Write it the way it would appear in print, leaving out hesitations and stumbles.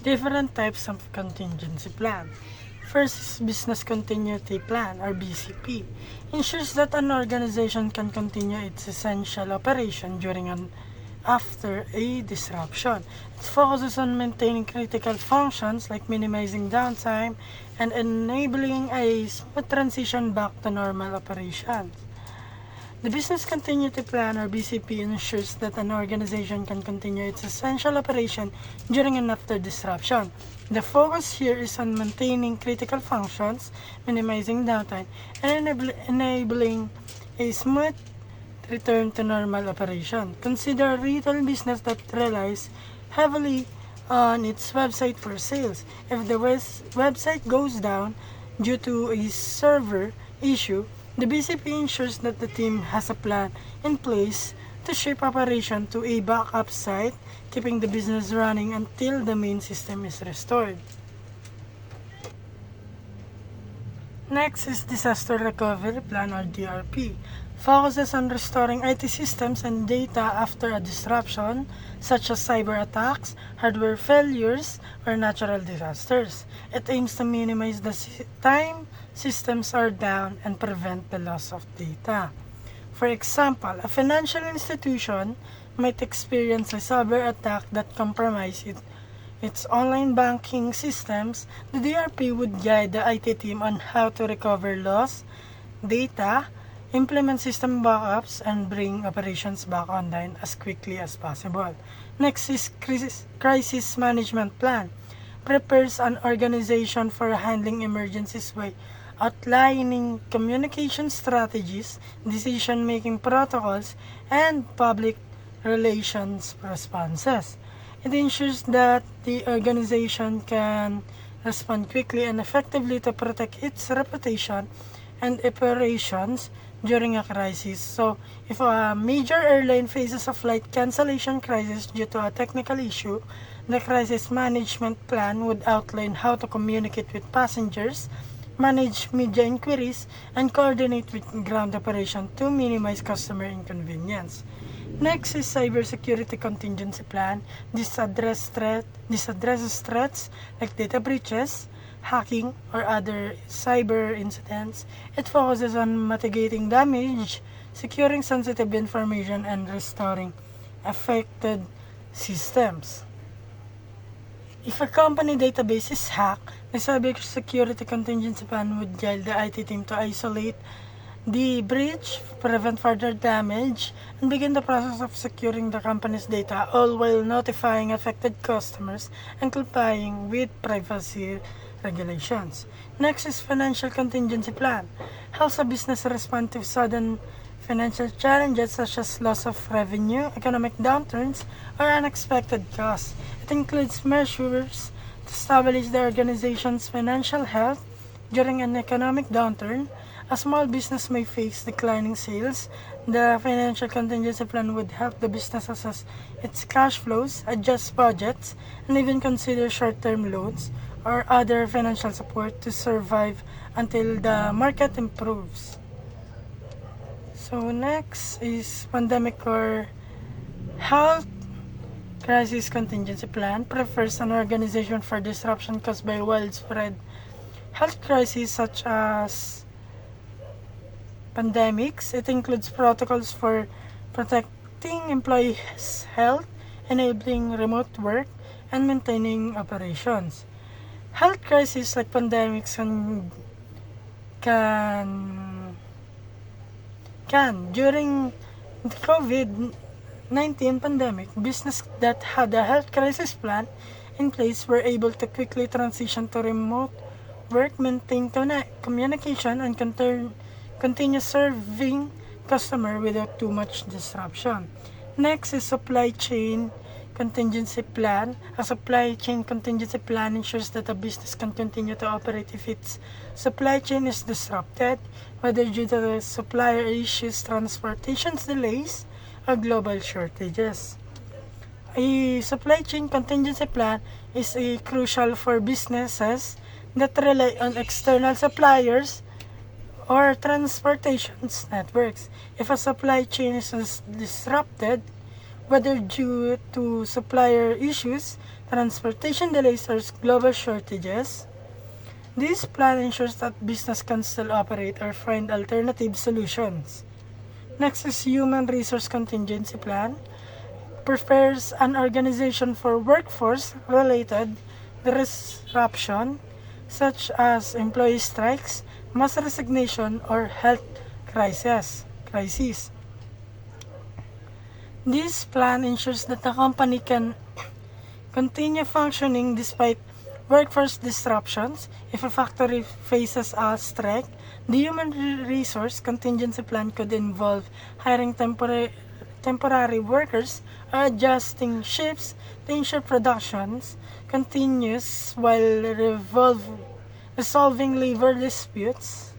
Different types of contingency plan. First is Business Continuity Plan or BCP. Ensures that an organization can continue its essential operation during and after a disruption. It focuses on maintaining critical functions like minimizing downtime and enabling a smooth transition back to normal operations. The Business Continuity Plan or BCP ensures that an organization can continue its essential operation during and after disruption. The focus here is on maintaining critical functions, minimizing downtime, and enabling a smooth return to normal operation. Consider a retail business that relies heavily on its website for sales. If the website goes down due to a server issue, the BCP ensures that the team has a plan in place to shift operation to a backup site, keeping the business running until the main system is restored. Next is Disaster Recovery Plan or DRP. Focuses on restoring IT systems and data after a disruption such as cyber attacks, hardware failures, or natural disasters. It aims to minimize the time systems are down and prevent the loss of data. For example, a financial institution might experience a cyber attack that compromises its online banking systems. The DRP would guide the IT team on how to recover lost data, implement system backups, and bring operations back online as quickly as possible. Next is Crisis Management Plan. Prepares an organization for handling emergencies by outlining communication strategies, decision-making protocols, and public relations responses. It ensures that the organization can respond quickly and effectively to protect its reputation and operations during a crisis. So, if a major airline faces a flight cancellation crisis due to a technical issue, the crisis management plan would outline how to communicate with passengers, manage media inquiries, and coordinate with ground operation to minimize customer inconvenience. Next is Cybersecurity Contingency Plan. This addresses threats like data breaches, hacking, or other cyber incidents. It focuses on mitigating damage, securing sensitive information, and restoring affected systems. If a company database is hacked, the Cybersecurity Contingency Plan would guide the IT team to isolate the breach, prevent further damage, and begin the process of securing the company's data, all while notifying affected customers and complying with privacy regulations. Next is Financial Contingency Plan. Helps a business respond to sudden financial challenges such as loss of revenue, economic downturns, or unexpected costs. It includes measures to stabilize the organization's financial health during an economic downturn. A small business may face declining sales. The Financial Contingency Plan would help the business assess its cash flows, adjust budgets, and even consider short-term loans or other financial support to survive until the market improves. So next is Pandemic or Health Crisis Contingency Plan. Prefers an organization for disruption caused by widespread health crises such as pandemics. It includes protocols for protecting employees' health, enabling remote work, and maintaining operations. Health crises like pandemics can during the COVID-19 pandemic, business that had a health crisis plan in place were able to quickly transition to remote work, maintain communication, and continue serving customer without too much disruption. Next is Supply Chain Contingency Plan. A supply chain contingency plan ensures that a business can continue to operate if its supply chain is disrupted, whether due to supplier issues, transportation delays, or global shortages. A supply chain contingency plan is crucial for businesses that rely on external suppliers or transportation networks. If a supply chain is disrupted, whether due to supplier issues, transportation delays, or global shortages. This plan ensures that business can still operate or find alternative solutions. Next is Human Resource Contingency Plan. Prepares an organization for workforce-related disruption such as employee strikes, mass resignation, or health crises. This plan ensures that the company can continue functioning despite workforce disruptions. If a factory faces a strike, the human resource contingency plan could involve hiring temporary workers or adjusting shifts to ensure productions continues while resolving labor disputes.